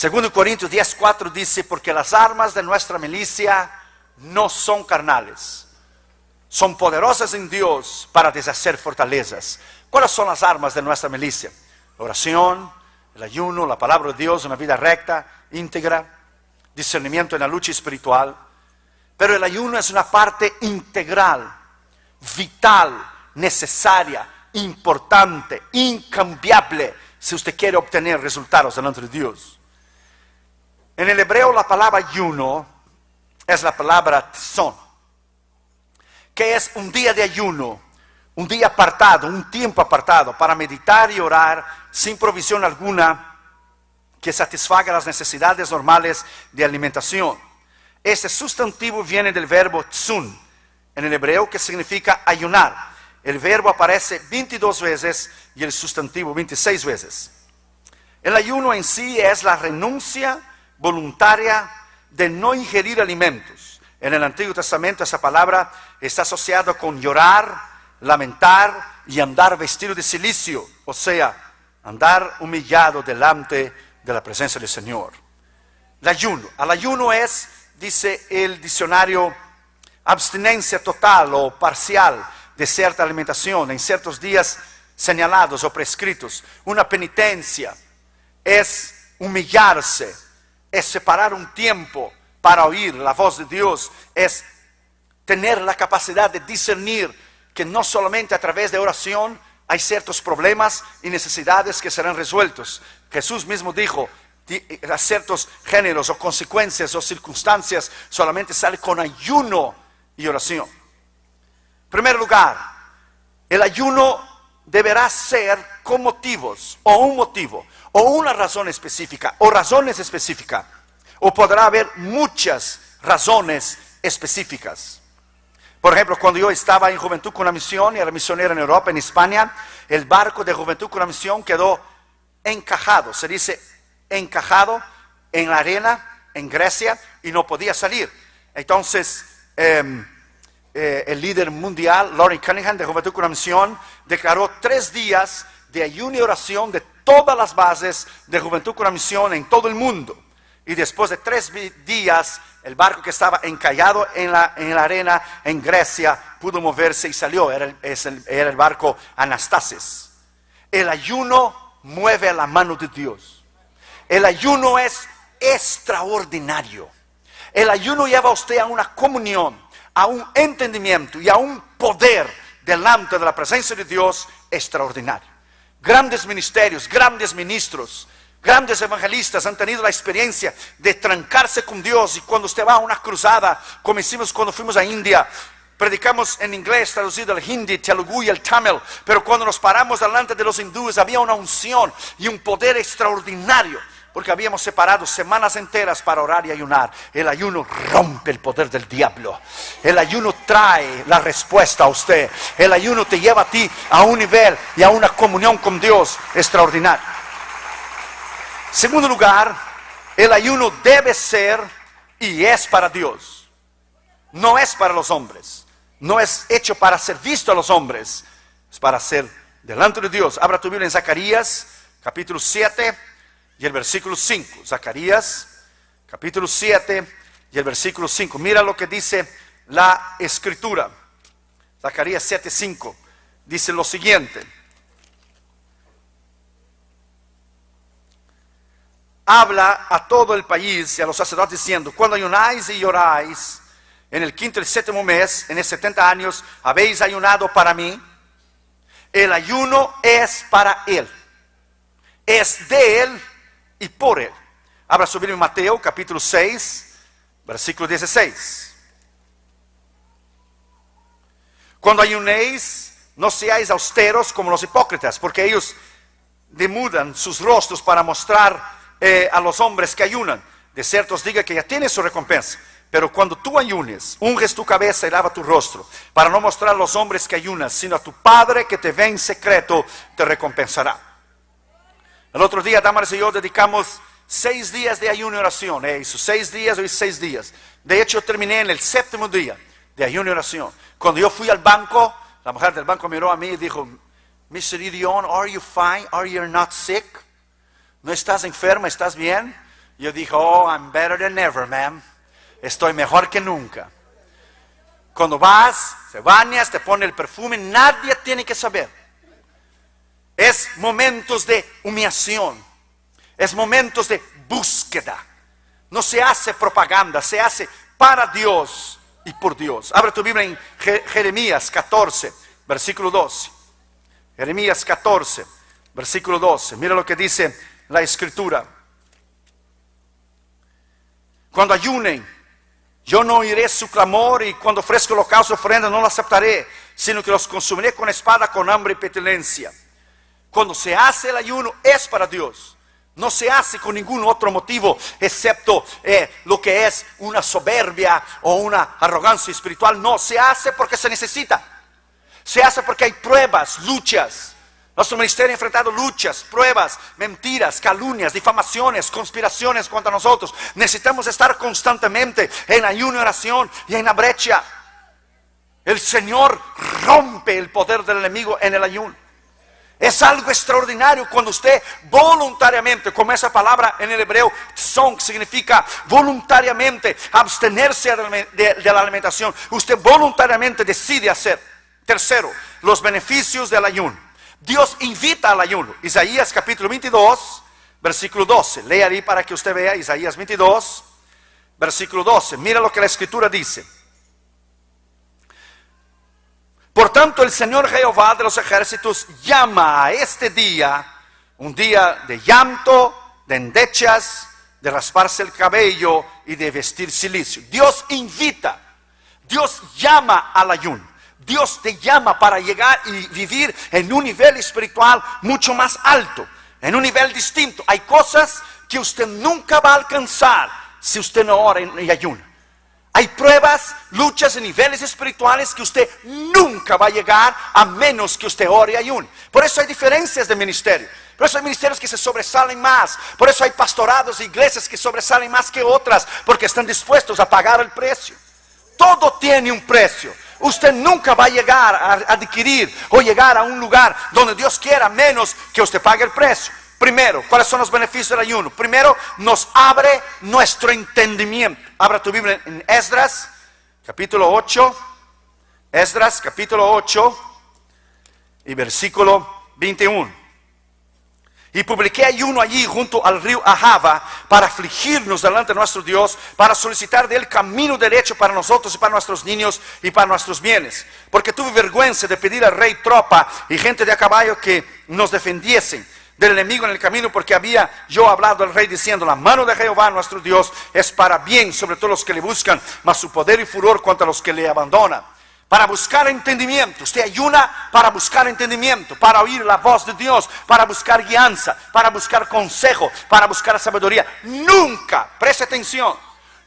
Segundo Corintios 10:4 dice, porque las armas de nuestra milicia no son carnales, son poderosas en Dios para deshacer fortalezas. ¿Cuáles son las armas de nuestra milicia? La oración, el ayuno, la palabra de Dios, una vida recta, íntegra, discernimiento en la lucha espiritual. Pero el ayuno es una parte integral, vital, necesaria, importante, incambiable, si usted quiere obtener resultados delante de Dios. En el hebreo la palabra ayuno es la palabra tzon, que es un día de ayuno, un día apartado, un tiempo apartado para meditar y orar sin provisión alguna que satisfaga las necesidades normales de alimentación. Este sustantivo viene del verbo tzun, en el hebreo, que significa ayunar. El verbo aparece 22 veces y el sustantivo 26 veces. El ayuno en sí es la renuncia voluntaria de no ingerir alimentos. En el Antiguo Testamento esa palabra está asociada con llorar, lamentar y andar vestido de cilicio, o sea, andar humillado delante de la presencia del Señor. El ayuno. Al ayuno es, dice el diccionario, abstinencia total o parcial de cierta alimentación en ciertos días señalados o prescritos. Una penitencia es humillarse, es separar un tiempo para oír la voz de Dios, es tener la capacidad de discernir que no solamente a través de oración hay ciertos problemas y necesidades que serán resueltos. Jesús mismo dijo, a ciertos géneros o consecuencias o circunstancias solamente sale con ayuno y oración. En primer lugar, el ayuno deberá ser con motivos o un motivo o una razón específica o razones específicas, o podrá haber muchas razones específicas. Por ejemplo, cuando yo estaba en Juventud con la Misión y era misionero en Europa, en España, el barco de Juventud con la Misión quedó encajado, se dice encajado en la arena en Grecia y no podía salir. Entonces el líder mundial, Laurie Cunningham, de Juventud con la Misión, declaró 3 días de ayuno y oración de todas las bases de Juventud con la Misión en todo el mundo. Y después de 3 días, el barco que estaba encallado en la arena en Grecia pudo moverse y salió. Era el barco Anastasis. El ayuno mueve la mano de Dios. El ayuno es extraordinario. El ayuno lleva a usted a una comunión, a un entendimiento y a un poder delante de la presencia de Dios extraordinario. Grandes ministerios, grandes ministros, grandes evangelistas han tenido la experiencia de trancarse con Dios. Y cuando usted va a una cruzada, como hicimos cuando fuimos a India, predicamos en inglés traducido al hindi, telugu y el tamil, pero cuando nos paramos delante de los hindúes había una unción y un poder extraordinario, porque habíamos separado semanas enteras para orar y ayunar. El ayuno rompe el poder del diablo. El ayuno trae la respuesta a usted. El ayuno te lleva a ti a un nivel y a una comunión con Dios extraordinaria. Segundo lugar, el ayuno debe ser y es para Dios. No es para los hombres. No es hecho para ser visto a los hombres. Es para ser delante de Dios. Abra tu Biblia en Zacarías, capítulo 7 y el versículo 5. Zacarías, capítulo 7 y el versículo 5. Mira lo que dice la Escritura. Zacarías 7:5. Dice lo siguiente. Habla a todo el país y a los sacerdotes diciendo: cuando ayunáis y lloráis, en el 5º y 7º mes, en 70 años, habéis ayunado para mí. El ayuno es para Él. Es de Él y por Él. Abra su Biblia en Mateo, capítulo 6, versículo 16. Cuando ayunéis, no seáis austeros como los hipócritas, porque ellos demudan sus rostros para mostrar a los hombres que ayunan. De cierto os digo que ya tienes su recompensa. Pero cuando tú ayunes, unges tu cabeza y lava tu rostro, para no mostrar a los hombres que ayunas, sino a tu Padre que te ve en secreto, te recompensará. El otro día, Damaris y yo dedicamos 6 días de ayuno y oración. Hizo 6 días, hoy 6 días. De hecho, terminé en el 7º día de ayuno y oración. Cuando yo fui al banco, la mujer del banco miró a mí y dijo: Mr. Idion, are you fine? Are you not sick? ¿No estás enferma? ¿Estás bien? Yo dije, oh, I'm better than ever, man. Estoy mejor que nunca. Cuando vas, te bañas, te pones el perfume, nadie tiene que saber. Es momentos de humillación. Es momentos de búsqueda. No se hace propaganda, se hace para Dios y por Dios. Abre tu Biblia en Jeremías 14, versículo 12. Jeremías 14, versículo 12. Mira lo que dice la Escritura. Cuando ayunen, yo no oiré su clamor, y cuando ofrezco holocausto, ofrenda, no lo aceptaré, sino que los consumiré con espada, con hambre y pestilencia. Cuando se hace el ayuno, es para Dios. No se hace con ningún otro motivo, excepto lo que es una soberbia o una arrogancia espiritual. No, se hace porque se necesita. Se hace porque hay pruebas, luchas. Nuestro ministerio ha enfrentado luchas, pruebas, mentiras, calumnias, difamaciones, conspiraciones contra nosotros. Necesitamos estar constantemente en ayuno y oración y en la brecha. El Señor rompe el poder del enemigo en el ayuno. Es algo extraordinario cuando usted voluntariamente, como esa palabra en el hebreo, tzon, significa voluntariamente abstenerse de la alimentación. Usted voluntariamente decide hacer. Tercero, los beneficios del ayuno. Dios invita al ayuno. Isaías capítulo 22, versículo 12. Lea ahí para que usted vea Isaías 22, versículo 12. Mira lo que la Escritura dice. Por tanto, el Señor Jehová de los ejércitos llama a este día un día de llanto, de endechas, de rasparse el cabello y de vestir cilicio. Dios invita, Dios llama al ayuno. Dios te llama para llegar y vivir en un nivel espiritual mucho más alto, en un nivel distinto. Hay cosas que usted nunca va a alcanzar si usted no ora y ayuna. Hay pruebas, luchas en niveles espirituales que usted nunca va a llegar a menos que usted ore y ayune. Por eso hay diferencias de ministerio. Por eso hay ministerios que se sobresalen más. Por eso hay pastorados e iglesias que sobresalen más que otras, porque están dispuestos a pagar el precio. Todo tiene un precio. Usted nunca va a llegar a adquirir o llegar a un lugar donde Dios quiera menos que usted pague el precio. Primero, ¿cuáles son los beneficios del ayuno? Primero, nos abre nuestro entendimiento. Abra tu Biblia en Esdras, capítulo 8. Esdras, capítulo 8 y versículo 21. Y publiqué ayuno allí junto al río Ahava para afligirnos delante de nuestro Dios, para solicitar de él camino derecho para nosotros y para nuestros niños y para nuestros bienes. Porque tuve vergüenza de pedir al rey tropa y gente de a caballo que nos defendiesen del enemigo en el camino, porque había yo hablado al rey diciendo: la mano de Jehová nuestro Dios es para bien sobre todos los que le buscan, mas su poder y furor contra los que le abandonan. Para buscar entendimiento. Usted ayuna para buscar entendimiento, para oír la voz de Dios, para buscar guianza, para buscar consejo, para buscar sabiduría. Nunca, preste atención,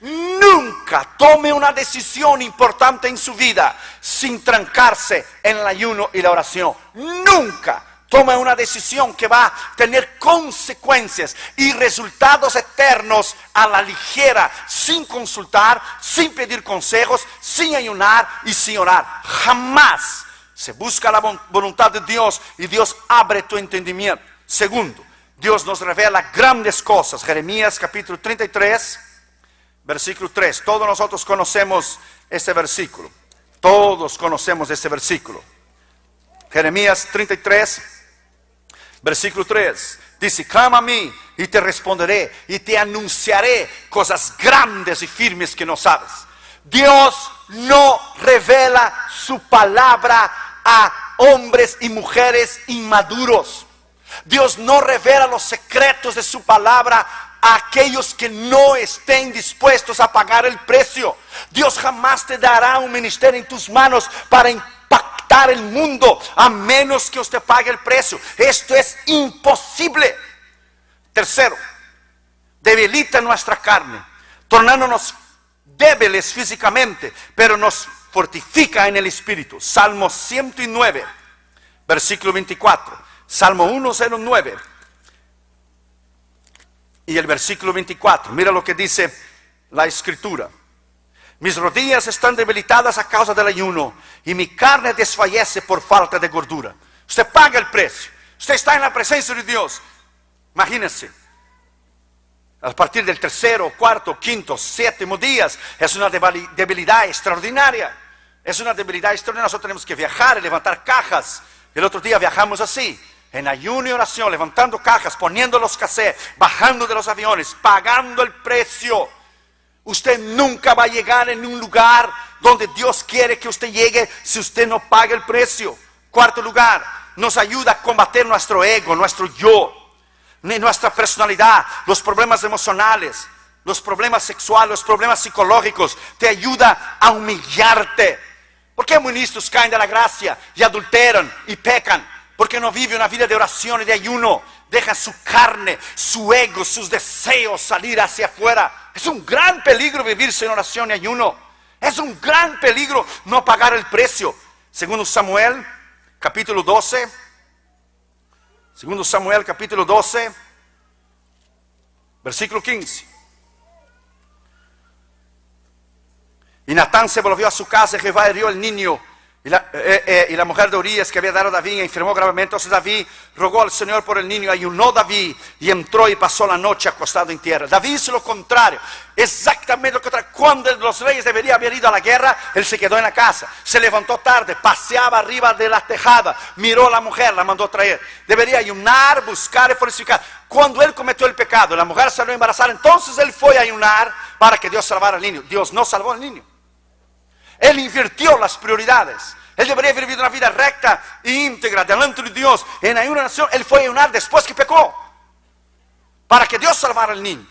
nunca tome una decisión importante en su vida sin trancarse en el ayuno y la oración. Nunca tome una decisión que va a tener consecuencias y resultados eternos a la ligera, sin consultar, sin pedir consejos, sin ayunar y sin orar. Jamás se busca la voluntad de Dios y Dios abre tu entendimiento. Segundo, Dios nos revela grandes cosas. Jeremías capítulo 33, versículo 3. Todos nosotros conocemos este versículo. Todos conocemos este versículo. Jeremías 33, versículo 3. Dice: clama a mí y te responderé y te anunciaré cosas grandes y firmes que no sabes. Dios no revela su palabra a hombres y mujeres inmaduros. Dios no revela los secretos de su palabra a aquellos que no estén dispuestos a pagar el precio. Dios jamás te dará un ministerio en tus manos para impactar el mundo a menos que usted pague el precio. Esto es imposible. Tercero, debilita nuestra carne, tornándonos débiles físicamente, pero nos fortifica en el espíritu. Salmo 109, versículo 24. Salmo 109 y el versículo 24. Mira lo que dice la Escritura: mis rodillas están debilitadas a causa del ayuno y mi carne desfallece por falta de gordura. Usted paga el precio. Usted está en la presencia de Dios. Imagínense, a partir del tercero, cuarto, quinto, séptimo días, es una debilidad extraordinaria. Es una debilidad extraordinaria. Nosotros tenemos que viajar y levantar cajas. El otro día viajamos así, en ayuno y oración, levantando cajas, poniendo los cassettes, bajando de los aviones, pagando el precio. Usted nunca va a llegar en un lugar donde Dios quiere que usted llegue si usted no paga el precio. Cuarto lugar, nos ayuda a combatir nuestro ego, nuestro yo, nuestra personalidad, los problemas emocionales, los problemas sexuales, los problemas psicológicos. Te ayuda a humillarte. ¿Por qué ministros caen de la gracia y adulteran y pecan? Porque no viven una vida de oración y de ayuno. Dejan su carne, su ego, sus deseos salir hacia afuera. Es un gran peligro vivir sin oración y ayuno. Es un gran peligro no pagar el precio. Segundo Samuel, capítulo 12. Segundo Samuel, capítulo 12, versículo 15. Y Natán se volvió a su casa y Jehová hirió al niño. Y la mujer de Urías que había dado a David enfermó gravemente. Entonces David rogó al Señor por el niño. Ayunó David y entró y pasó la noche acostado en tierra. David hizo lo contrario, exactamente lo contrario. Cuando los reyes deberían haber ido a la guerra, él se quedó en la casa. Se levantó tarde, paseaba arriba de la tejada, miró a la mujer, la mandó traer. Debería ayunar, buscar y fortificar. Cuando él cometió el pecado, la mujer salió embarazada, entonces él fue a ayunar para que Dios salvara al niño. Dios no salvó al niño. Él invirtió las prioridades. Él debería haber vivido una vida recta e íntegra delante de Dios. En ayuno y oración, él fue a ayunar después que pecó, para que Dios salvara al niño.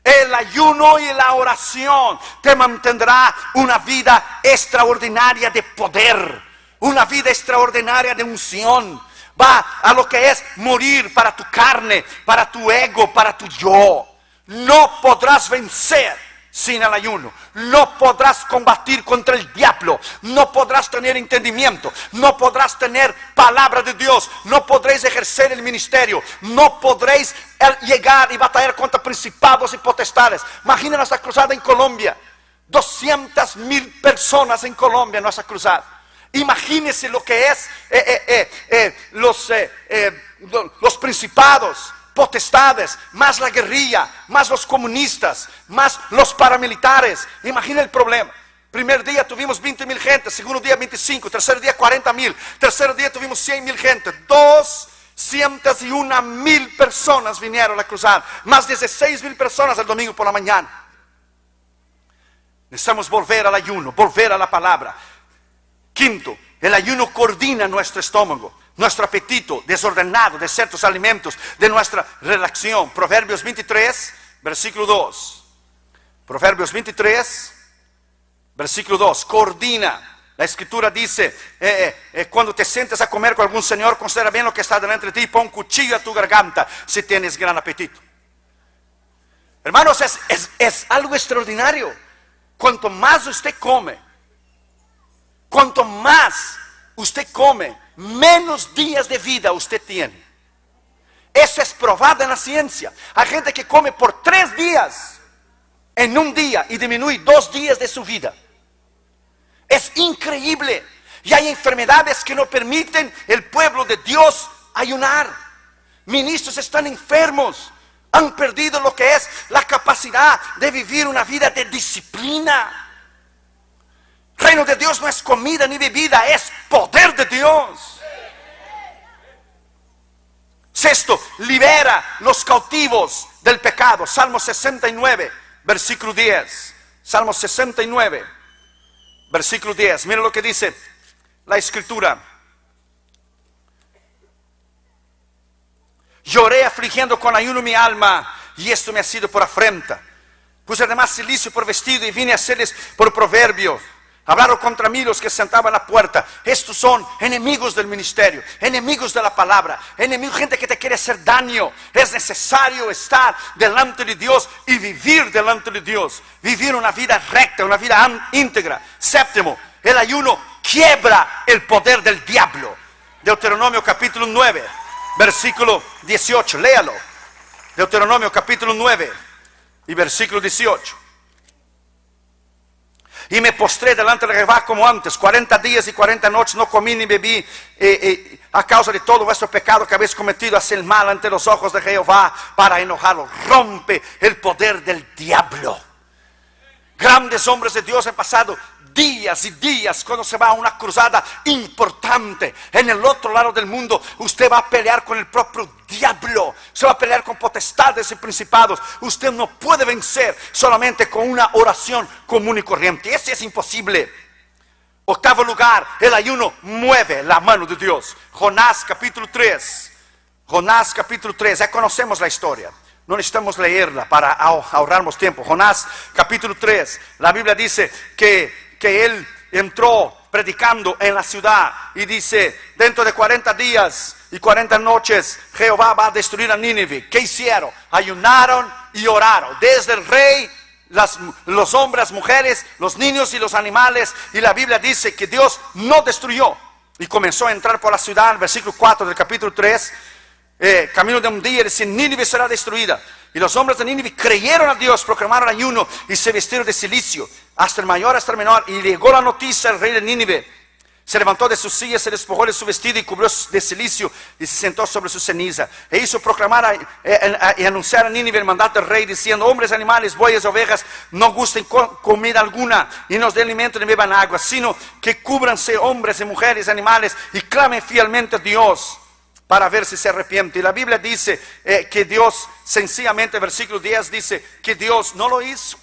El ayuno y la oración te mantendrá una vida extraordinaria de poder, una vida extraordinaria de unción. Va a lo que es morir para tu carne, para tu ego, para tu yo. No podrás vencer sin el ayuno. No podrás combatir contra el diablo. No podrás tener entendimiento. No podrás tener palabra de Dios. No podréis ejercer el ministerio. No podréis llegar y batallar contra principados y potestades. Imagina nuestra cruzada en Colombia. 200,000 personas en Colombia en nuestra cruzada. Imagínense lo que es los principados, potestades, más la guerrilla, más los comunistas, más los paramilitares. Imagina el problema. Primer día tuvimos 20,000 gente, segundo día 25, tercer día 40,000, tercer día tuvimos 100,000 gente. 201,000 personas vinieron a cruzar, más 16,000 personas el domingo por la mañana. Necesitamos volver al ayuno, volver a la palabra. Quinto, el ayuno coordina nuestro estómago, nuestro apetito desordenado de ciertos alimentos, de nuestra relación. Proverbios 23, versículo 2. Proverbios 23, versículo 2. Coordina. La escritura dice, cuando te sientes a comer con algún señor, considera bien lo que está delante de ti y pon un cuchillo a tu garganta si tienes gran apetito. Hermanos, es algo extraordinario. Cuanto más usted come, cuanto más usted come, menos días de vida usted tiene. Eso es probado en la ciencia. Hay gente que come por 3 días en un día y disminuye 2 días de su vida. Es increíble. Y hay enfermedades que no permiten el pueblo de Dios ayunar. Ministros están enfermos. Han perdido lo que es la capacidad de vivir una vida de disciplina. Reino de Dios no es comida ni bebida, es poder de Dios. Sexto, libera los cautivos del pecado. Salmo 69, versículo 10. Salmo 69, versículo 10. Mira lo que dice la escritura. Lloré afligiendo con ayuno mi alma, y esto me ha sido por afrenta. Puse además cilicio por vestido y vine a hacerles por proverbio. Hablaron contra mí los que se sentaban a la puerta. Estos son enemigos del ministerio, enemigos de la palabra, enemigos, gente que te quiere hacer daño. Es necesario estar delante de Dios y vivir delante de Dios. Vivir una vida recta, una vida íntegra. Séptimo, el ayuno quiebra el poder del diablo. Deuteronomio capítulo 9, versículo 18. Léalo. Deuteronomio capítulo 9 y versículo 18. Y me postré delante de Jehová como antes, 40 días y 40 noches no comí ni bebí, a causa de todo vuestro pecado que habéis cometido, hacer el mal ante los ojos de Jehová para enojarlo. Rompe el poder del diablo. Grandes hombres de Dios han pasado días y días cuando se va a una cruzada importante en el otro lado del mundo. Usted va a pelear con el propio diablo, se va a pelear con potestades y principados. Usted no puede vencer solamente con una oración común y corriente. Eso es imposible. Octavo lugar, el ayuno mueve la mano de Dios. Jonás capítulo 3. Jonás capítulo 3, ya conocemos la historia. No necesitamos leerla para ahorrarnos tiempo. Jonás capítulo 3, la Biblia dice que él entró predicando en la ciudad y dice: dentro de 40 días y 40 noches Jehová va a destruir a Nínive. ¿Qué hicieron? Ayunaron y oraron. Desde el rey, los hombres, las mujeres, los niños y los animales. Y la Biblia dice que Dios no destruyó. Y comenzó a entrar por la ciudad. En el versículo 4 del capítulo 3. Camino de un día, dice: Nínive será destruida. Y los hombres de Nínive creyeron a Dios, proclamaron ayuno y se vistieron de cilicio, hasta el mayor hasta el menor. Y llegó la noticia al rey de Nínive. Se levantó de su silla, se despojó de su vestido y cubrió de cilicio y se sentó sobre su ceniza. E hizo proclamar y anunciar a Nínive el mandato del rey, diciendo: hombres, animales, bueyes, ovejas, no gusten comida alguna y no den alimento ni beban agua, sino que cúbranse hombres y mujeres, animales, y clamen fielmente a Dios para ver si se arrepiente. Y la Biblia dice que Dios, sencillamente, versículo 10 dice que Dios no lo hizo.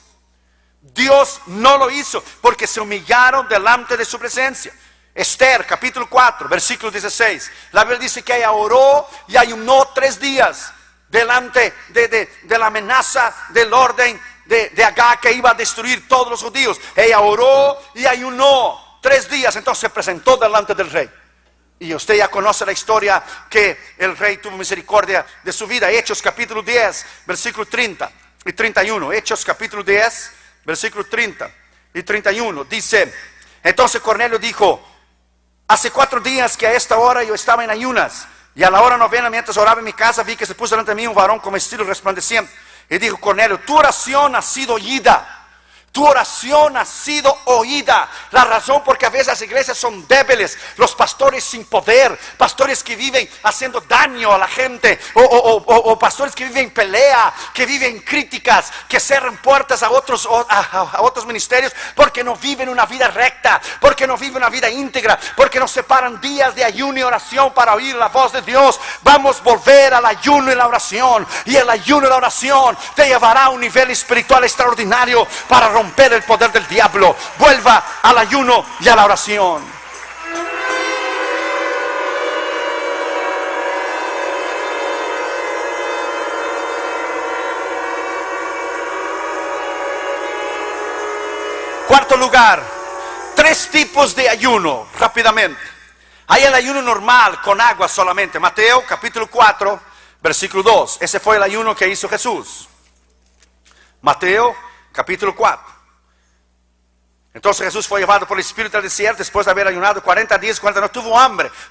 Dios no lo hizo porque se humillaron delante de su presencia. Esther capítulo 4 versículo 16, la Biblia dice que ella oró y ayunó 3 días delante de la amenaza del orden de Agag, que iba a destruir todos los judíos. Ella oró y ayunó 3 días, entonces se presentó delante del rey. Y usted ya conoce la historia, que el rey tuvo misericordia de su vida. Hechos capítulo 10 versículo 30 y 31. Hechos capítulo 10 versículo 30 y 31 dice: entonces Cornelio dijo: hace 4 días que a esta hora yo estaba en ayunas, y a la hora novena, mientras oraba en mi casa, vi que se puso delante de mí un varón con vestido resplandeciente. Y dijo Cornelio: tu oración ha sido oída. Tu oración ha sido oída. La razón porque a veces las iglesias son débiles, los pastores sin poder, pastores que viven haciendo daño a la gente, o pastores que viven en pelea, que viven en críticas, que cierran puertas a otros ministerios, porque no viven una vida recta, porque no viven una vida íntegra, porque no separan días de ayuno y oración para oír la voz de Dios. Vamos a volver al ayuno y la oración, y el ayuno y la oración te llevará a un nivel espiritual extraordinario para romper el poder del diablo. Vuelva al ayuno y a la oración. Cuarto lugar, 3 tipos de ayuno, rápidamente. Hay el ayuno normal con agua solamente. Mateo capítulo 4 versículo 2. Ese fue el ayuno que hizo Jesús. Mateo capítulo 4. Entonces Jesús fue llevado por el Espíritu al desierto después de haber ayunado 40 días, 40 noches.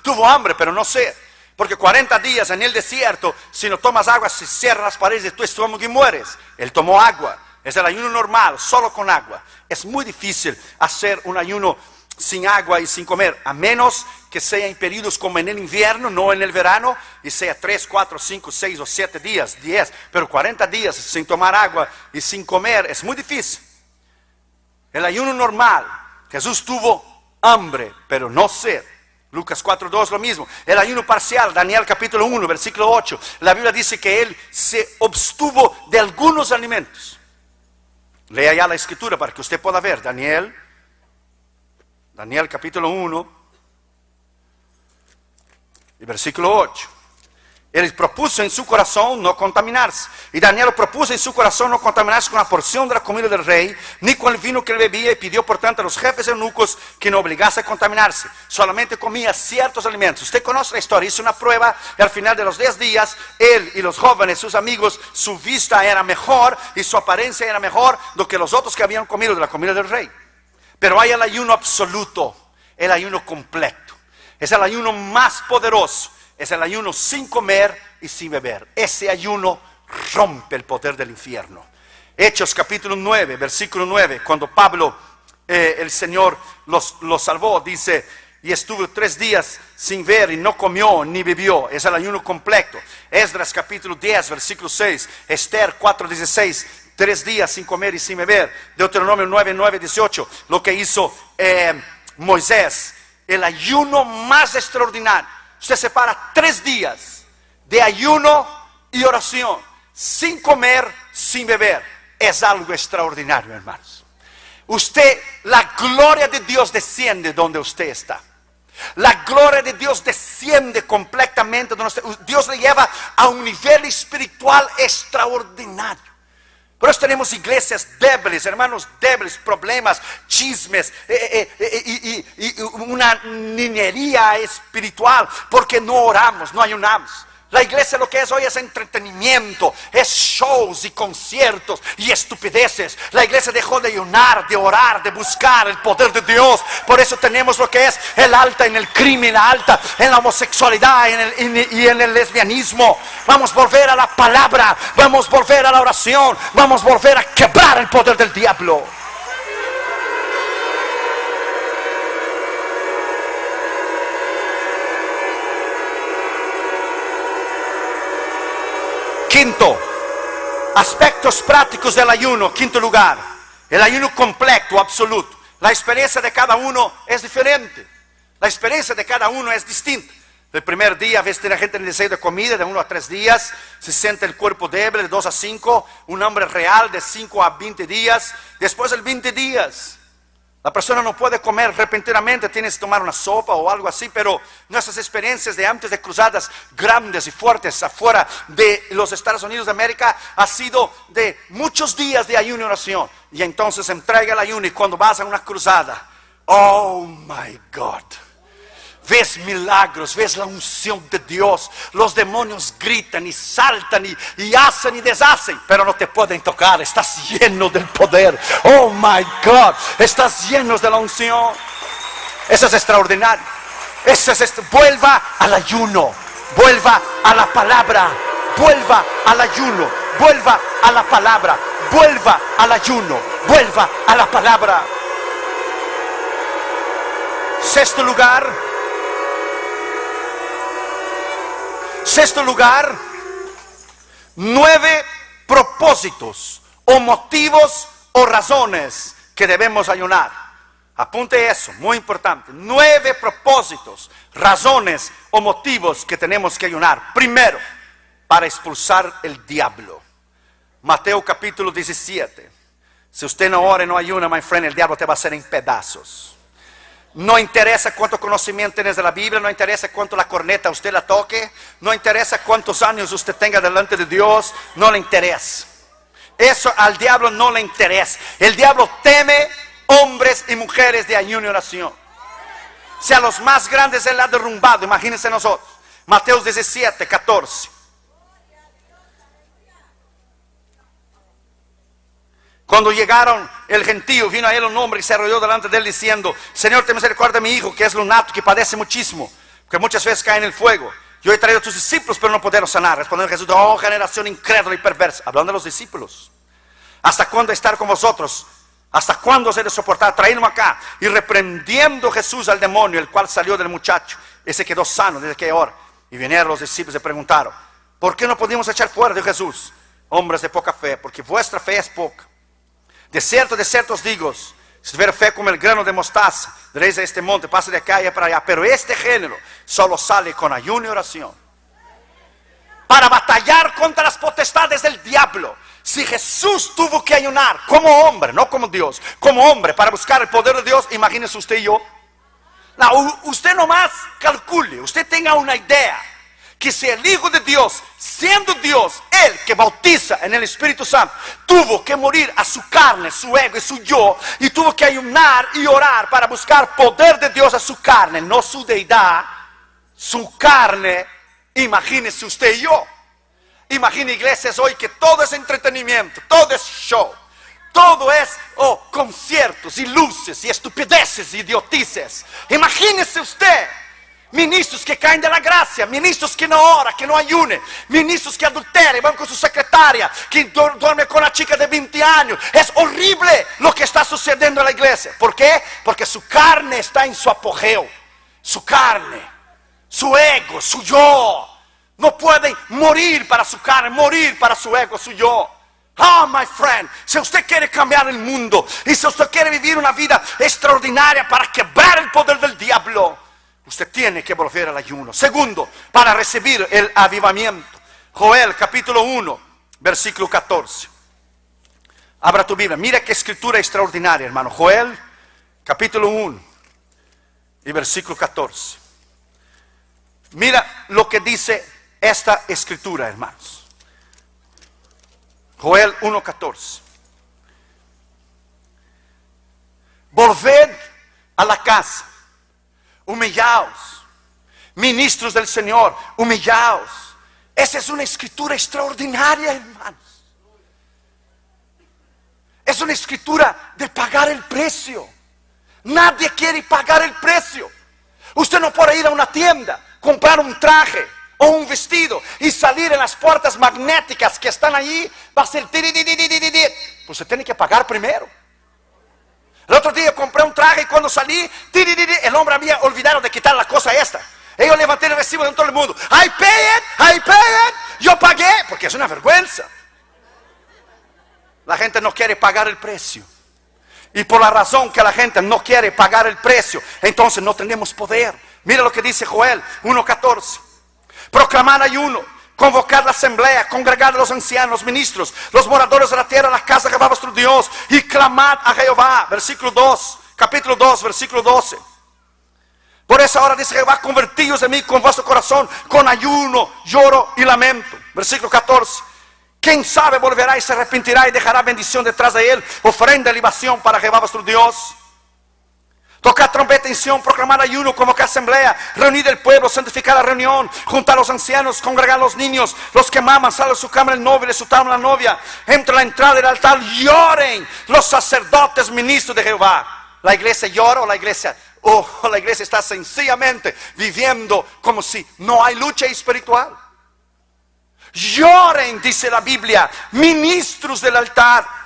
Tuvo hambre, pero no sed. Porque 40 días en el desierto, si no tomas agua, se cierran las paredes de tu estómago y mueres. Él tomó agua. Es el ayuno normal, solo con agua. Es muy difícil hacer un ayuno sin agua y sin comer, a menos que sea en periodos como en el invierno, no en el verano, y sea 3, 4, 5, 6 o 7 días, 10, pero 40 días sin tomar agua y sin comer es muy difícil. El ayuno normal, Jesús tuvo hambre, pero no sed. Lucas 4:2 lo mismo. El ayuno parcial, Daniel capítulo 1, versículo 8, la Biblia dice que él se abstuvo de algunos alimentos. Lea ya la escritura para que usted pueda ver. Daniel capítulo 1 y versículo 8. Él propuso en su corazón no contaminarse. Y Daniel propuso en su corazón no contaminarse con la porción de la comida del rey, ni con el vino que él bebía, y pidió por tanto a los jefes eunucos que no obligase a contaminarse. Solamente comía ciertos alimentos. Usted conoce la historia, hizo una prueba y al final de los 10 días, él y los jóvenes, sus amigos, su vista era mejor y su apariencia era mejor do que los otros que habían comido de la comida del rey. Pero hay el ayuno absoluto, el ayuno completo. Es el ayuno más poderoso. Es el ayuno sin comer y sin beber. Ese ayuno rompe el poder del infierno. Hechos capítulo 9, versículo 9. Cuando Pablo el Señor los salvó. Dice, y estuvo 3 días sin ver y no comió ni bebió. Es el ayuno completo. Esdras capítulo 10, versículo 6. Esther 4:16. 3 días sin comer y sin beber. Deuteronomio 9, 18. Lo que hizo Moisés. El ayuno más extraordinario. Usted separa 3 días de ayuno y oración. Sin comer, sin beber. Es algo extraordinario, hermanos. La gloria de Dios desciende donde usted está. La gloria de Dios desciende completamente donde usted. Dios le lleva a un nivel espiritual extraordinario. Por eso tenemos iglesias débiles, hermanos débiles, problemas, chismes y una niñería espiritual, porque no oramos, no ayunamos. La iglesia lo que es hoy es entretenimiento, es shows y conciertos y estupideces. La iglesia dejó de ayunar, de orar, de buscar el poder de Dios. Por eso tenemos lo que es el alta en el crimen, la alta en la homosexualidad y en el lesbianismo. Vamos a volver a la palabra, vamos a volver a la oración, vamos a volver a quebrar el poder del diablo. Quinto, aspectos prácticos del ayuno. Quinto lugar, el ayuno completo, absoluto. La experiencia de cada uno es diferente. La experiencia de cada uno es distinta. El primer día, a veces tiene gente en el deseo de comida de 1 a 3 días. Se siente el cuerpo débil de 2 a 5. Un hambre real de 5 a 20 días. Después de 20 días, la persona no puede comer repentinamente, tienes que tomar una sopa o algo así, pero nuestras experiencias de antes de cruzadas grandes y fuertes afuera de los Estados Unidos de América ha sido de muchos días de ayuno y oración. Y entonces entrega el ayuno y cuando vas a una cruzada, oh my God, ves milagros, ves la unción de Dios. Los demonios gritan y saltan y hacen y deshacen, pero no te pueden tocar. Estás lleno del poder. Oh my God, estás lleno de la unción. Eso es extraordinario. Vuelva al ayuno, vuelva a la palabra, vuelva al ayuno, vuelva a la palabra, vuelva al ayuno, vuelva a la palabra. Sexto lugar, 9 propósitos o motivos o razones que debemos ayunar. Apunte eso, muy importante. 9 propósitos, razones o motivos que tenemos que ayunar. Primero, para expulsar el diablo. Mateo capítulo 17. Si usted no ora y no ayuna, my friend, el diablo te va a hacer en pedazos. No interesa cuánto conocimiento tienes de la Biblia, no interesa cuánto la corneta usted la toque, no interesa cuántos años usted tenga delante de Dios, no le interesa. Eso al diablo no le interesa. El diablo teme hombres y mujeres de ayuno y oración. Si a los más grandes él ha derrumbado, imagínense nosotros. Mateo 17, 14. Cuando llegaron el gentío, vino a él un hombre y se arrodilló delante de él diciendo: Señor, ten misericordia de mi hijo, que es lunático, que padece muchísimo, que muchas veces cae en el fuego. Yo he traído a tus discípulos, pero no pudieron sanar. Respondió Jesús: oh, generación incrédula y perversa. Hablando de los discípulos. ¿Hasta cuándo estar con vosotros? ¿Hasta cuándo os he de soportar? Traídme acá. Y reprendiendo Jesús al demonio, el cual salió del muchacho, ese quedó sano desde aquella hora. Y vinieron los discípulos y preguntaron: ¿por qué no pudimos echar fuera? De Jesús: hombres de poca fe, porque vuestra fe es poca. De cierto os digo, si tuviera fe como el grano de mostaza, diréis a este monte: pasa de acá y para allá. Pero este género solo sale con ayuno y oración. Para batallar contra las potestades del diablo. Si Jesús tuvo que ayunar como hombre, no como Dios, como hombre, para buscar el poder de Dios, imagínese usted y yo. No, usted nomás calcule, usted tenga una idea. Que si el Hijo de Dios, siendo Dios, Él que bautiza en el Espíritu Santo, tuvo que morir a su carne, su ego y su yo, y tuvo que ayunar y orar para buscar poder de Dios a su carne, no su deidad, su carne. Imagínese usted y yo. Imagine iglesias hoy que todo es entretenimiento, todo es show, todo es conciertos y luces y estupideces y idiotices. Imagínese usted. Ministros que caen de la gracia, ministros que no oran, que no ayunen, ministros que adulteran, van con su secretaria, que duermen con la chica de 20 años. Es horrible lo que está sucediendo en la iglesia. ¿Por qué? Porque su carne está en su apogeo. Su carne, su ego, su yo. No pueden morir para su carne, morir para su ego, su yo. Oh, my friend, si usted quiere cambiar el mundo y si usted quiere vivir una vida extraordinaria para quebrar el poder del diablo, usted tiene que volver al ayuno. Segundo, para recibir el avivamiento. Joel capítulo 1, versículo 14. Abra tu Biblia, mira qué escritura extraordinaria, hermano. Joel capítulo 1 y versículo 14. Mira lo que dice esta escritura, hermanos. Joel 1:14. Volved a la casa, humillaos, ministros del Señor, humillaos. Esa es una escritura extraordinaria, hermanos. Es una escritura de pagar el precio. Nadie quiere pagar el precio. Usted no puede ir a una tienda, comprar un traje o un vestido y salir en las puertas magnéticas que están allí. Va a ser pues usted tiene que pagar primero. El otro día compré un traje y cuando salí, el hombre había olvidado de quitar la cosa esta. Y yo levanté el recibo de todo el mundo. I pay it. Yo pagué, porque es una vergüenza. La gente no quiere pagar el precio. Y por la razón que la gente no quiere pagar el precio, entonces no tenemos poder. Mira lo que dice Joel 1:14. Proclamar ayuno, convocar la asamblea, congregar a los ancianos, los ministros, los moradores de la tierra, la casa de Jehová vuestro Dios, y clamad a Jehová. Versículo 2, capítulo 2, versículo 12. Por esa hora dice Jehová: convertíos de mí con vuestro corazón, con ayuno, lloro y lamento. Versículo 14. Quién sabe volverá y se arrepentirá y dejará bendición detrás de él, ofrenda y libación para Jehová vuestro Dios. Tocar trompeta en Sión, proclamar ayuno, convocar asamblea, reunir el pueblo, santificar la reunión, juntar a los ancianos, congregar a los niños, los que maman, sale de su cámara el novio, de su cámara la novia, entre la entrada del altar, lloren los sacerdotes ministros de Jehová. La iglesia llora o la iglesia está sencillamente viviendo como si no hay lucha espiritual. Lloren, dice la Biblia, ministros del altar.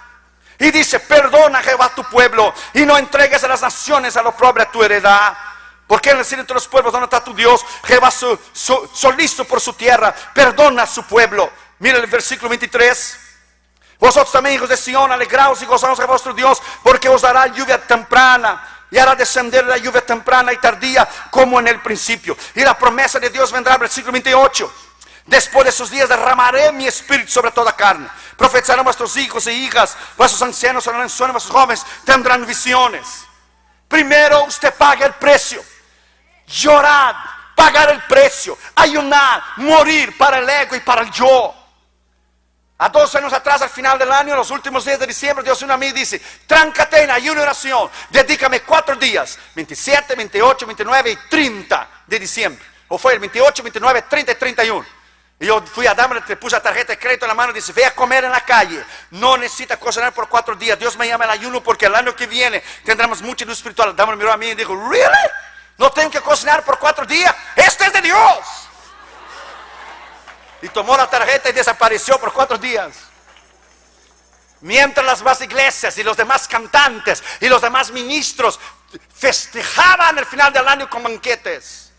Y dice: perdona, Jehová, tu pueblo, y no entregues a las naciones a lo propio a tu heredad. Porque en el cielo entre los pueblos, ¿dónde está tu Dios? Jehová solícito por su tierra, perdona a su pueblo. Mira el versículo 23. Vosotros también, hijos de Sión, alegraos y gozaos a vuestro Dios, porque os dará lluvia temprana, y hará descender la lluvia temprana y tardía, como en el principio. Y la promesa de Dios vendrá, versículo 28. Después de esos días derramaré mi espíritu sobre toda carne. Profetizarán vuestros hijos e hijas, vuestros ancianos hablarán sueños, vuestros jóvenes tendrán visiones. Primero usted paga el precio. Llorad, pagar el precio, ayunar, morir para el ego y para el yo. A 2 años atrás, al final del año, en los últimos días de diciembre, Dios vino a mí y dice: tráncate en ayuno y oración, dedícame 4 días, 27, 28, 29 y 30 de diciembre. O fue el 28, 29, 30 y 31. Y yo fui a darme, le puse la tarjeta de crédito en la mano y dice: ve a comer en la calle, no necesita cocinar por 4 días. Dios me llama al ayuno porque el año que viene tendremos mucha luz espiritual. Dame miró a mí y dijo: ¿really? ¿No tengo que cocinar por 4 días? ¡Esto es de Dios! Y tomó la tarjeta y desapareció por 4 días. Mientras las demás iglesias y los demás cantantes y los demás ministros festejaban el final del año con banquetes.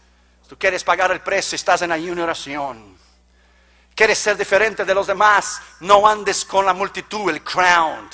Si tú quieres pagar el precio, estás en ayuno y oración. Quieres ser diferente de los demás, no andes con la multitud, el crowd.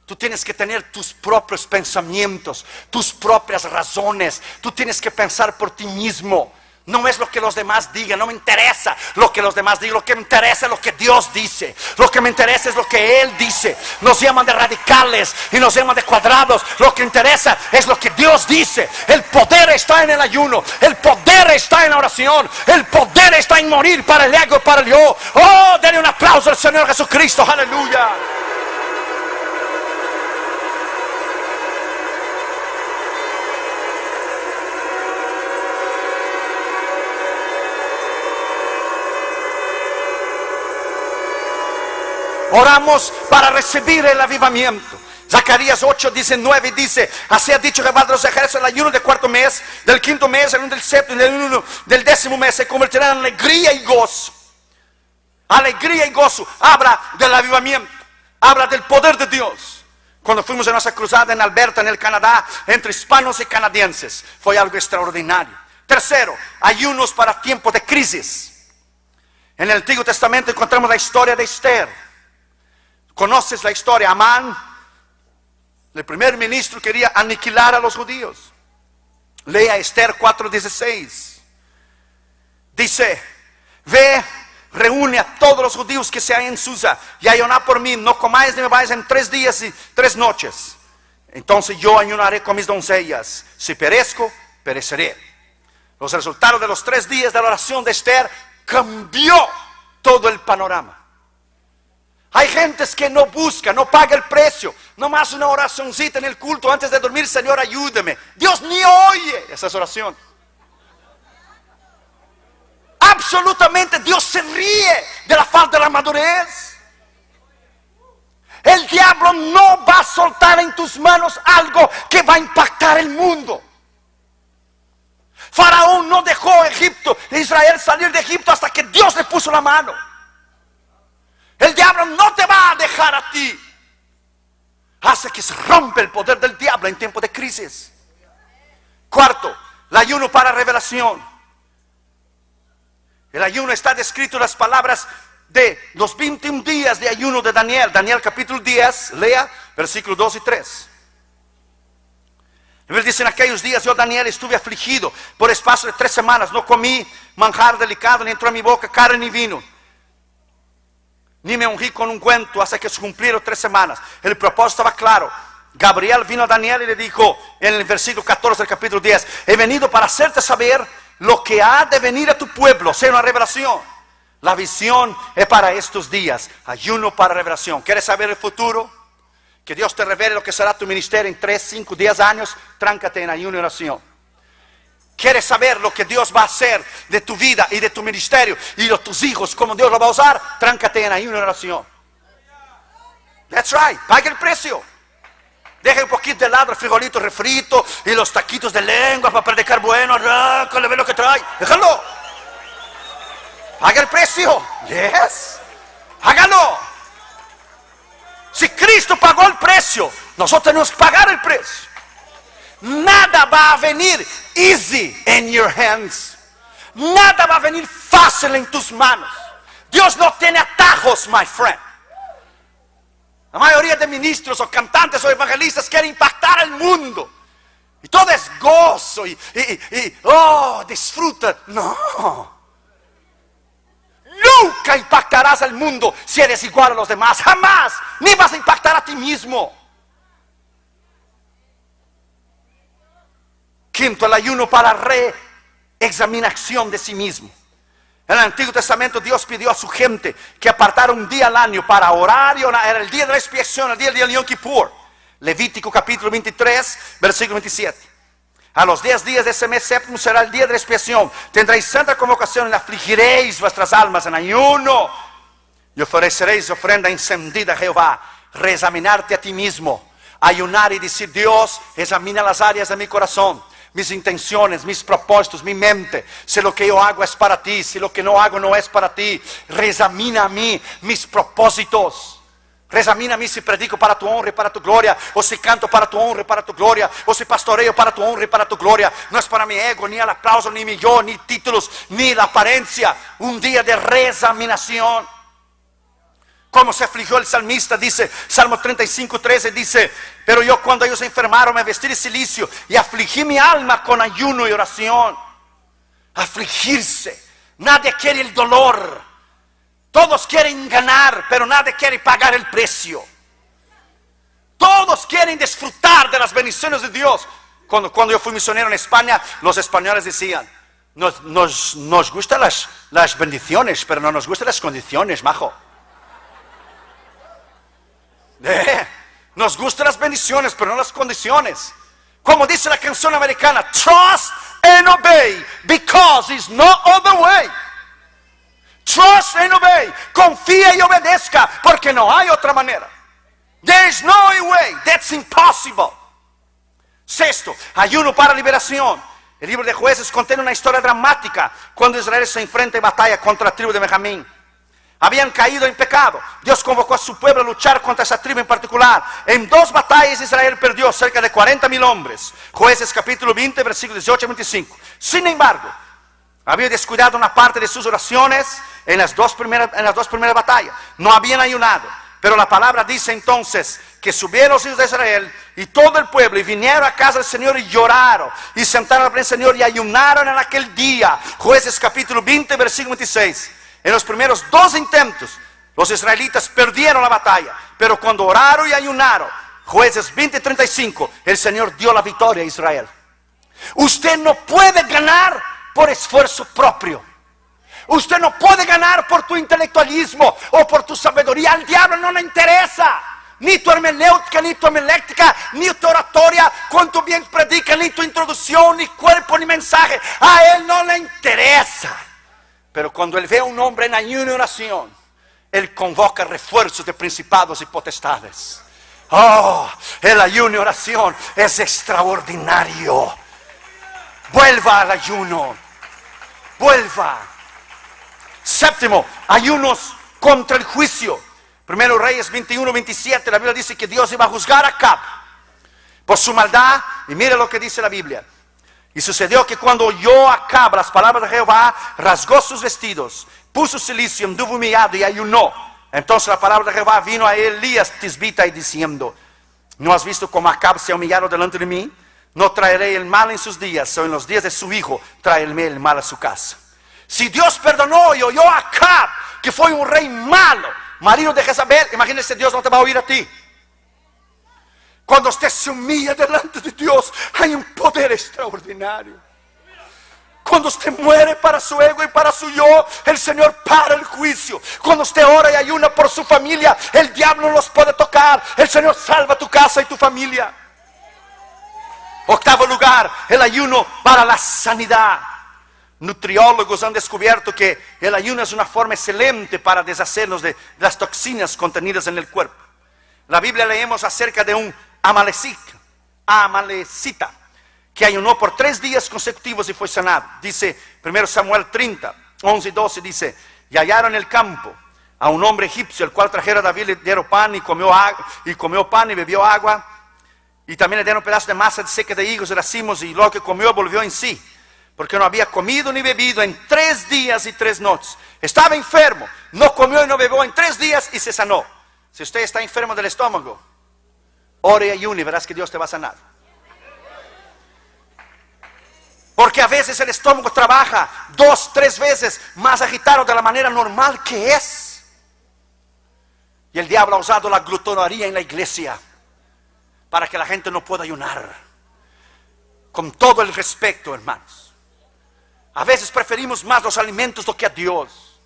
Tú tienes que tener tus propios pensamientos, tus propias razones. Tú tienes que pensar por ti mismo. No es lo que los demás digan, no me interesa lo que los demás digan. Lo que me interesa es lo que Dios dice. Lo que me interesa es lo que Él dice. Nos llaman de radicales y nos llaman de cuadrados. Lo que interesa es lo que Dios dice. El poder está en el ayuno. El poder está en la oración. El poder está en morir para el ego y para el yo. Oh, denle un aplauso al Señor Jesucristo. Aleluya. Oramos para recibir el avivamiento. Zacarías 8:19 dice: así ha dicho Jehová de los ejércitos, el ayuno del cuarto mes, del quinto mes, el ayuno del séptimo, el ayuno del décimo mes se convertirá en alegría y gozo. Alegría y gozo. Habla del avivamiento, habla del poder de Dios. Cuando fuimos a nuestra cruzada en Alberta, en el Canadá, entre hispanos y canadienses, fue algo extraordinario. Tercero, ayunos para tiempos de crisis. En el Antiguo Testamento encontramos la historia de Esther. ¿Conoces la historia? Amán, el primer ministro, quería aniquilar a los judíos. Lea Esther 4:16. Dice: ve, reúne a todos los judíos que se hallan en Susa y ayuná por mí, no comáis ni bebáis en 3 días y 3 noches. Entonces yo ayunaré con mis doncellas. Si perezco, pereceré. Los resultados de los 3 días de la oración de Esther cambió todo el panorama. Hay gentes que no busca, no paga el precio. Nomás una oracioncita en el culto antes de dormir: Señor, ayúdame. Dios ni oye esa oración. Absolutamente, Dios se ríe de la falta de la madurez. El diablo no va a soltar en tus manos algo que va a impactar el mundo. Faraón no dejó Israel salir de Egipto hasta que Dios le puso la mano. El diablo no te va a dejar a ti. Hace que se rompe el poder del diablo en tiempo de crisis. Cuarto, el ayuno para revelación. El ayuno está descrito en las palabras de los 21 días de ayuno de Daniel. Daniel capítulo 10, lea versículos 2 y 3. Dice: en aquellos días yo, Daniel, estuve afligido por espacio de 3 semanas. No comí manjar delicado, ni entró en mi boca carne ni vino, ni me ungí con ungüento hasta que se cumplieron 3 semanas. El propósito estaba claro. Gabriel vino a Daniel y le dijo en el versículo 14 del capítulo 10: he venido para hacerte saber lo que ha de venir a tu pueblo. Sea una revelación. La visión es para estos días. Ayuno para revelación. ¿Quieres saber el futuro? Que Dios te revele lo que será tu ministerio en 3, 5, 10 años. Tráncate en ayuno y oración. ¿Quieres saber lo que Dios va a hacer de tu vida y de tu ministerio y de tus hijos, cómo Dios lo va a usar? Tráncate en ayuno y oración. That's right. Paga el precio. Deja un poquito de lado el frijolito refrito y los taquitos de lengua para predicar bueno. Arráncale, ve lo que trae. Déjalo. Paga el precio. Yes. Hágalo. Si Cristo pagó el precio, nosotros tenemos que pagar el precio. Nada va a venir easy in your hands. Nada va a venir fácil en tus manos. Dios no tiene atajos, my friend. La mayoría de ministros o cantantes o evangelistas quieren impactar al mundo. Y todo es gozo y disfruta. No. Nunca impactarás al mundo si eres igual a los demás. Jamás. Ni vas a impactar a ti mismo. Quinto, el ayuno para reexaminación de sí mismo. En el Antiguo Testamento Dios pidió a su gente que apartara un día al año para orar y orar. Era el día de la expiación, el día del Yom Kippur. Levítico capítulo 23, versículo 27. A los 10 días de ese mes séptimo será el día de la expiación. Tendréis santa convocación y afligiréis vuestras almas en ayuno. Y ofreceréis ofrenda encendida a Jehová. Reexaminarte a ti mismo. Ayunar y decir: Dios, examina las áreas de mi corazón, mis intenciones, mis propósitos, mi mente. Si lo que yo hago es para ti, si lo que no hago no es para ti. Reexamina a mí mis propósitos. Reexamina a mí si predico para tu honra y para tu gloria, o si canto para tu honra y para tu gloria, o si pastoreo para tu honra y para tu gloria. No es para mi ego, ni el aplauso, ni mi yo, ni títulos, ni la apariencia. Un día de reexaminación. Como se afligió el salmista, dice Salmo 35:13, dice: pero yo, cuando ellos se enfermaron, me vestí de cilicio y afligí mi alma con ayuno y oración. Afligirse. Nadie quiere el dolor. Todos quieren ganar, pero nadie quiere pagar el precio. Todos quieren disfrutar de las bendiciones de Dios. Cuando yo fui misionero en España, los españoles decían: nos gustan las bendiciones, pero no nos gustan las condiciones, majo. Nos gustan las bendiciones, pero no las condiciones. Como dice la canción americana: trust and obey, because it's no other way. Trust and obey. Confía y obedezca, porque no hay otra manera. There's no way. That's impossible. Sexto, ayuno para liberación. El libro de Jueces contiene una historia dramática cuando Israel se enfrenta en batalla contra la tribu de Benjamín. Habían caído en pecado. Dios convocó a su pueblo a luchar contra esa tribu en particular. En 2 batallas Israel perdió cerca de 40,000 hombres. Jueces capítulo 20, versículos 18 a 25. Sin embargo, había descuidado una parte de sus oraciones en las dos primeras batallas. No habían ayunado. Pero la palabra dice entonces que subieron los hijos de Israel y todo el pueblo y vinieron a casa del Señor y lloraron y sentaron al Señor y ayunaron en aquel día. Jueces capítulo 20, versículo 26. En los primeros 2 intentos los israelitas perdieron la batalla, pero cuando oraron y ayunaron, Jueces 20, 35, el Señor dio la victoria a Israel. Usted no puede ganar por esfuerzo propio. Usted no puede ganar por tu intelectualismo o por tu sabiduría. Al diablo no le interesa ni tu hermenéutica, ni tu homilética, ni tu oratoria, cuánto bien predica, ni tu introducción, ni cuerpo, ni mensaje. A él no le interesa. Pero cuando él ve a un hombre en ayuno y oración, él convoca refuerzos de principados y potestades. Oh, el ayuno y oración es extraordinario. Vuelva al ayuno. Vuelva. Séptimo, ayunos contra el juicio. Primero Reyes 21, 27, la Biblia dice que Dios iba a juzgar a Acab por su maldad. Y mire lo que dice la Biblia. Y sucedió que cuando oyó Acab las palabras de Jehová, rasgó sus vestidos, puso cilicio, anduvo humillado y ayunó. Entonces la palabra de Jehová vino a Elías tisbita y diciendo: ¿no has visto cómo Acab se ha humillado delante de mí? No traeré el mal en sus días, o en los días de su hijo traeré el mal a su casa. Si Dios perdonó y oyó a Acab, que fue un rey malo, marido de Jezabel, imagínese, Dios no te va a oír a ti. Cuando usted se humilla delante de Dios, hay un poder extraordinario. Cuando usted muere para su ego y para su yo, el Señor para el juicio. Cuando usted ora y ayuna por su familia, el diablo no los puede tocar. El Señor salva tu casa y tu familia. Octavo lugar, el ayuno para la sanidad. Nutriólogos han descubierto que el ayuno es una forma excelente para deshacernos de las toxinas contenidas en el cuerpo. La Biblia leemos acerca de un amalecita que ayunó por 3 días consecutivos y fue sanado. Dice 1 Samuel 30, 11 y 12, dice: y hallaron en el campo a un hombre egipcio, el cual trajera a David, le dieron pan y comió pan y bebió agua, y también le dieron pedazos de masa seca de higos y racimos, y lo que comió volvió en sí, porque no había comido ni bebido en 3 días y 3 noches. Estaba enfermo, no comió y no bebió en 3 días y se sanó. Si usted está enfermo del estómago, ore y ayune y verás que Dios te va a sanar. Porque a veces el estómago trabaja 2, 3 veces más agitado de la manera normal que es. Y el diablo ha usado la glutonería en la iglesia para que la gente no pueda ayunar. Con todo el respeto, hermanos, a veces preferimos más los alimentos do que a Dios.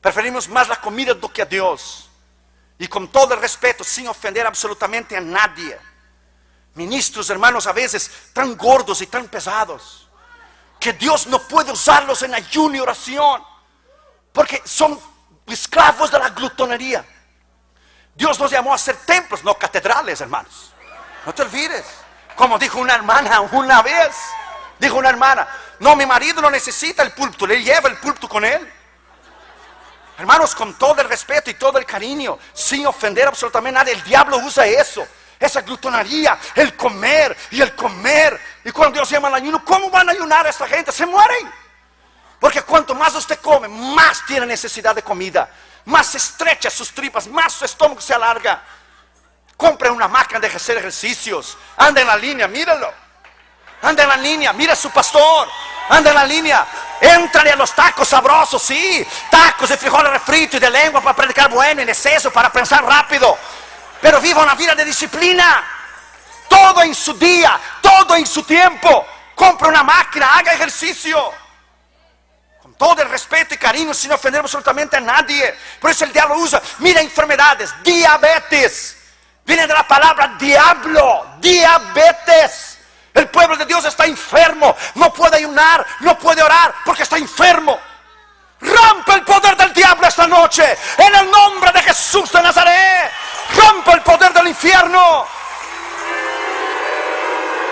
Preferimos más la comida do que a Dios. Y con todo el respeto, sin ofender absolutamente a nadie. Ministros, hermanos, a veces tan gordos y tan pesados, que Dios no puede usarlos en ayuno y oración, porque son esclavos de la glutonería. Dios nos llamó a ser templos, no catedrales, hermanos. No te olvides. Como dijo una hermana una vez, dijo una hermana: no, mi marido no necesita el púlpito, le lleva el púlpito con él. Hermanos, con todo el respeto y todo el cariño, sin ofender absolutamente a nadie, el diablo usa eso, esa glutonería, el comer y el comer. Y cuando Dios llama al ayuno, ¿cómo van a ayunar a esta gente? Se mueren. Porque cuanto más usted come, más tiene necesidad de comida, más se estrecha sus tripas, más su estómago se alarga. Compre una máquina de hacer ejercicios, anda en la línea, míralo. Anda en la línea, mira a su pastor. Anda en la línea, éntrale a los tacos sabrosos, sí. Tacos de frijoles refritos y de lengua para predicar bueno, en exceso, para pensar rápido. Pero viva una vida de disciplina. Todo en su día, todo en su tiempo. Compre una máquina, haga ejercicio. Con todo el respeto y cariño, sin ofender absolutamente a nadie. Por eso el diablo usa, mira, enfermedades, diabetes. Viene de la palabra diablo, diabetes. El pueblo de Dios está enfermo, no puede ayunar, no puede orar porque está enfermo. Rompe el poder del diablo esta noche, en el nombre de Jesús de Nazaret. Rompe el poder del infierno.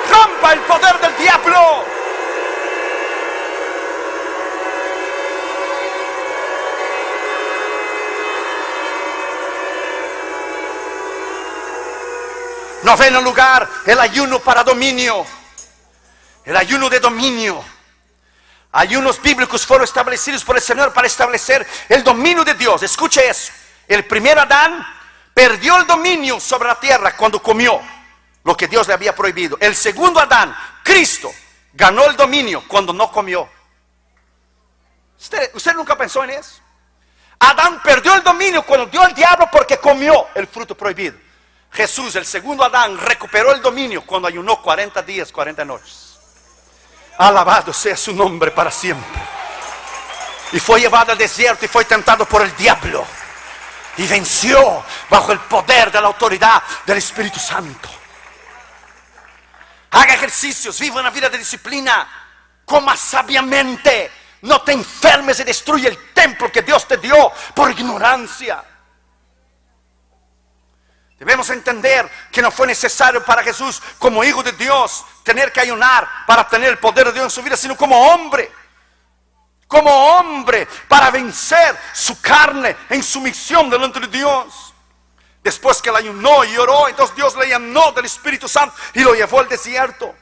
Rompa el poder del diablo. Noveno lugar, el ayuno para dominio. El ayuno de dominio. Ayunos bíblicos fueron establecidos por el Señor para establecer el dominio de Dios. Escuche eso. El primer Adán perdió el dominio sobre la tierra cuando comió lo que Dios le había prohibido. El segundo Adán, Cristo, ganó el dominio cuando no comió. ¿Usted nunca pensó en eso? Adán perdió el dominio cuando dio al diablo porque comió el fruto prohibido. Jesús, el segundo Adán, recuperó el dominio cuando ayunó 40 días, 40 noches. Alabado sea su nombre para siempre. Y fue llevado al desierto y fue tentado por el diablo. Y venció bajo el poder de la autoridad del Espíritu Santo. Haga ejercicios, viva una vida de disciplina. Coma sabiamente. No te enfermes y destruye el templo que Dios te dio por ignorancia. Debemos entender que no fue necesario para Jesús, como hijo de Dios, tener que ayunar para tener el poder de Dios en su vida, sino como hombre. Como hombre, para vencer su carne en sumisión delante de Dios. Después que él ayunó y oró, entonces Dios le llenó del Espíritu Santo y lo llevó al desierto.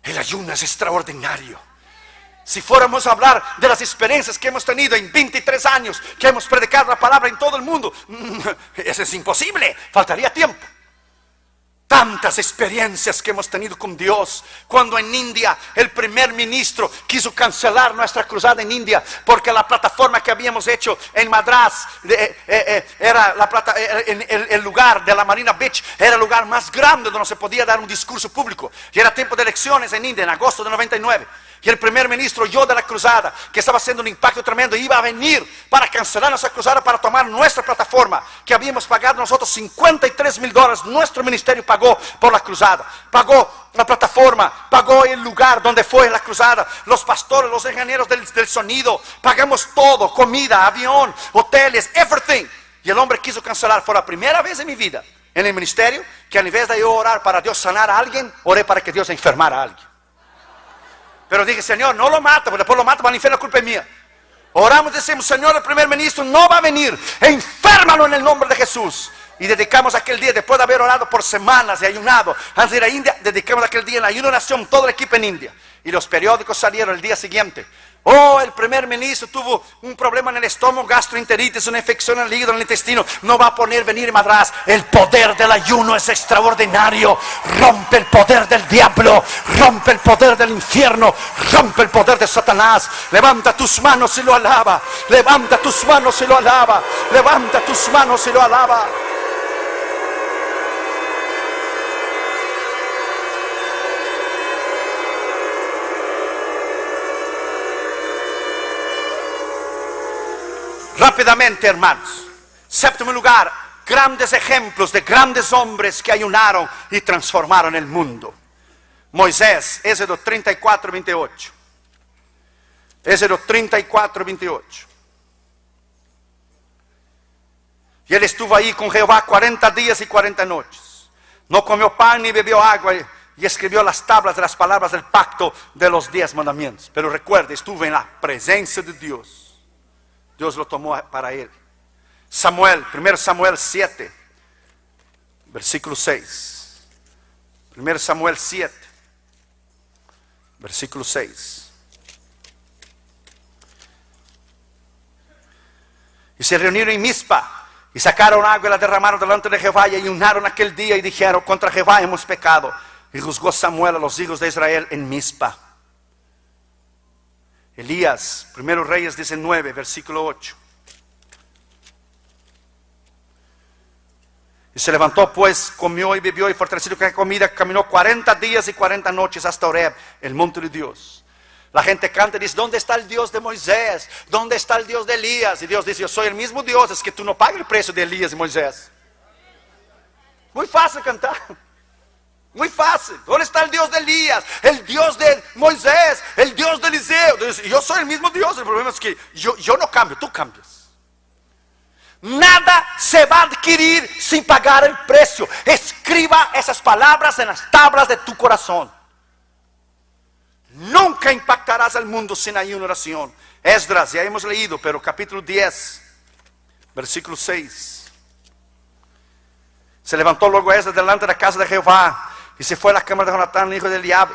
El ayuno es extraordinario. Si fuéramos a hablar de las experiencias que hemos tenido en 23 años, que hemos predicado la palabra en todo el mundo, eso es imposible, faltaría tiempo. Tantas experiencias que hemos tenido con Dios. Cuando en India el primer ministro quiso cancelar nuestra cruzada en India, porque la plataforma que habíamos hecho en Madras era el lugar de la Marina Beach, era el lugar más grande donde se podía dar un discurso público. Y era tiempo de elecciones en India, en agosto de 99. Y el primer ministro oyó de la cruzada, que estaba haciendo un impacto tremendo, iba a venir para cancelar nuestra cruzada, para tomar nuestra plataforma, que habíamos pagado nosotros $53,000. Nuestro ministerio pagó por la cruzada, pagó la plataforma, pagó el lugar donde fue la cruzada, los pastores, los ingenieros del sonido, pagamos todo, comida, avión, hoteles, everything. Y el hombre quiso cancelar. Fue la primera vez en mi vida, en el ministerio, que a nivel de yo orar para Dios sanar a alguien, oré para que Dios enfermara a alguien. Pero dije, Señor, no lo mata, porque después lo mata, para el infierno, la culpa es mía. Oramos y decimos, Señor, el primer ministro no va a venir, enférmalo en el nombre de Jesús. Y dedicamos aquel día, después de haber orado por semanas y ayunado, antes de ir a India, dedicamos aquel día en ayuno de nación, todo el equipo en India. Y los periódicos salieron el día siguiente. Oh, el primer ministro tuvo un problema en el estómago, gastroenteritis, una infección en el hígado, en el intestino. No va a poder venir en Madras. El poder del ayuno es extraordinario. Rompe el poder del diablo, rompe el poder del infierno, rompe el poder de Satanás. Levanta tus manos y lo alaba. Levanta tus manos y lo alaba. Levanta tus manos y lo alaba. Rápidamente, hermanos. Séptimo lugar, grandes ejemplos de grandes hombres que ayunaron y transformaron el mundo. Moisés, Éxodo 34, 28. Éxodo 34, 28. Y él estuvo ahí con Jehová 40 días y 40 noches. No comió pan ni bebió agua y escribió las tablas de las palabras del pacto de los 10 mandamientos. Pero recuerde, estuvo en la presencia de Dios. Dios lo tomó para él. Samuel, 1 Samuel 7, versículo 6. 1 Samuel 7, versículo 6. Y se reunieron en Mizpa y sacaron agua y la derramaron delante de Jehová y ayunaron aquel día y dijeron, contra Jehová hemos pecado. Y juzgó Samuel a los hijos de Israel en Mizpa. Elías, 1 Reyes 19, versículo 8. Y se levantó pues, comió y bebió y fortalecido con comida, caminó 40 días y 40 noches hasta Horeb, el monte de Dios. La gente canta y dice, ¿dónde está el Dios de Moisés? ¿Dónde está el Dios de Elías? Y Dios dice, yo soy el mismo Dios, es que tú no pagas el precio de Elías y Moisés. Muy fácil cantar. Muy fácil. ¿Dónde está el Dios de Elías? El Dios de Moisés, el Dios de Eliseo. Yo soy el mismo Dios. El problema es que yo no cambio, tú cambias. Nada se va a adquirir sin pagar el precio. Escriba esas palabras en las tablas de tu corazón. Nunca impactarás al mundo sin ayuno y oración. Esdras, ya hemos leído, pero capítulo 10, versículo 6. Se levantó luego Esdras delante de la casa de Jehová y se fue a la cámara de Jonatán, hijo de Eliab,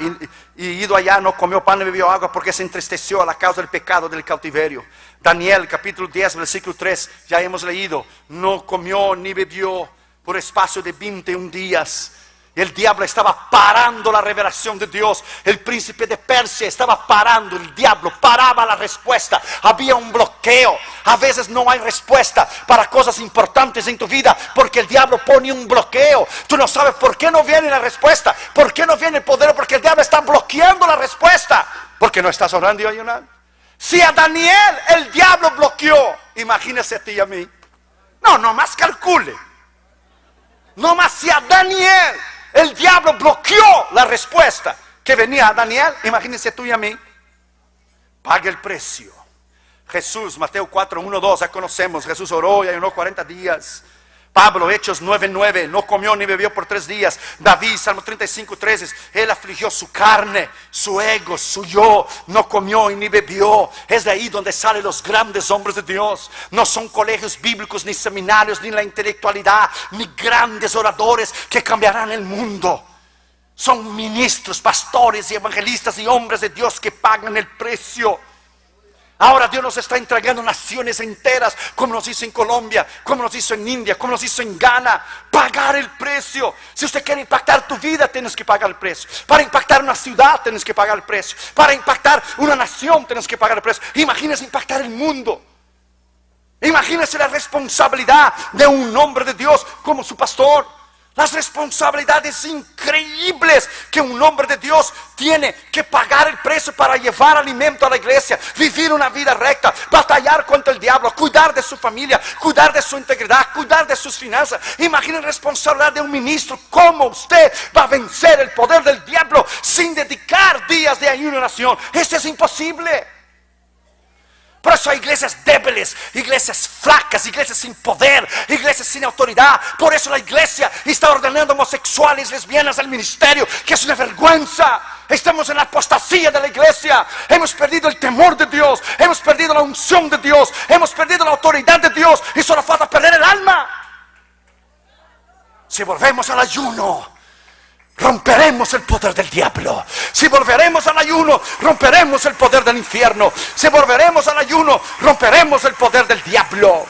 y ido allá no comió pan ni bebió agua, porque se entristeció a la causa del pecado del cautiverio. Daniel capítulo 10 versículo 3, ya hemos leído, no comió ni bebió por espacio de 21 días. El diablo estaba parando la revelación de Dios. El príncipe de Persia estaba parando. El diablo paraba la respuesta. Había un bloqueo. A veces no hay respuesta para cosas importantes en tu vida, porque el diablo pone un bloqueo. Tú no sabes por qué no viene la respuesta, por qué no viene el poder, porque el diablo está bloqueando la respuesta, porque no estás orando y ayunando. Si a Daniel el diablo bloqueó, imagínese a ti y a mí. No más calcule. No más si a Daniel el diablo bloqueó la respuesta que venía a Daniel, imagínense tú y a mí. Pague el precio. Jesús, Mateo 4, 1, 2, ya conocemos. Jesús oró y ayunó 40 días. Pablo, Hechos 9, 9, no comió ni bebió por 3 días. David, Salmo 35, 13, él afligió su carne, su ego, su yo, no comió y ni bebió. Es de ahí donde salen los grandes hombres de Dios. No son colegios bíblicos, ni seminarios, ni la intelectualidad, ni grandes oradores que cambiarán el mundo. Son ministros, pastores y evangelistas y hombres de Dios que pagan el precio. Ahora Dios nos está entregando naciones enteras, como nos hizo en Colombia, como nos hizo en India, como nos hizo en Ghana. Pagar el precio. Si usted quiere impactar tu vida, tienes que pagar el precio. Para impactar una ciudad, tienes que pagar el precio. Para impactar una nación, tienes que pagar el precio. Imagínese impactar el mundo. Imagínese la responsabilidad de un hombre de Dios como su pastor. Las responsabilidades increíbles que un hombre de Dios tiene que pagar el precio para llevar alimento a la iglesia, vivir una vida recta, batallar contra el diablo, cuidar de su familia, cuidar de su integridad, cuidar de sus finanzas. Imaginen la responsabilidad de un ministro. ¿Cómo usted va a vencer el poder del diablo sin dedicar días de ayuno y oración? Esto es imposible. Por eso hay iglesias débiles, iglesias flacas, iglesias sin poder, iglesias sin autoridad. Por eso la iglesia está ordenando homosexuales, lesbianas al ministerio, que es una vergüenza. Estamos en la apostasía de la iglesia. Hemos perdido el temor de Dios, hemos perdido la unción de Dios, hemos perdido la autoridad de Dios, y solo falta perder el alma. Si volvemos al ayuno, romperemos el poder del diablo. Si volveremos al ayuno, romperemos el poder del infierno. Si volveremos al ayuno, romperemos el poder del diablo.